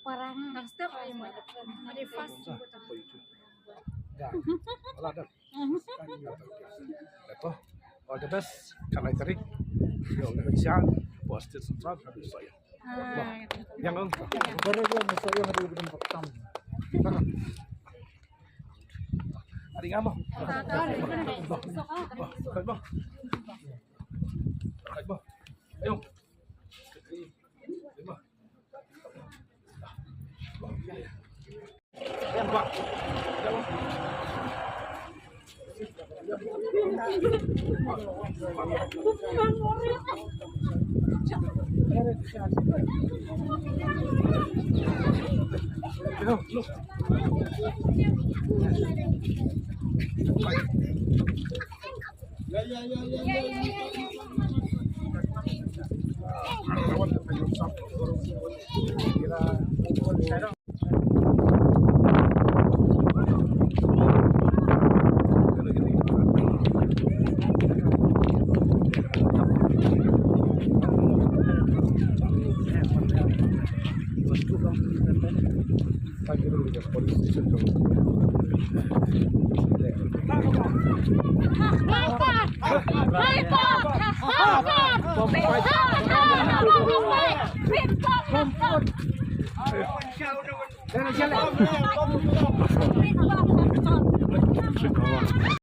Parang nag-step ay mo. Very fast. Wala dah. Ito, all the best. Kanay tarik. Yung nagsiyan, posted sa truck, sabi sa'yo. Yang ang. Pero yun, masaya nga din ng baktam. Aring amo. Bakit mo? Ayun. Ayan ba? High five!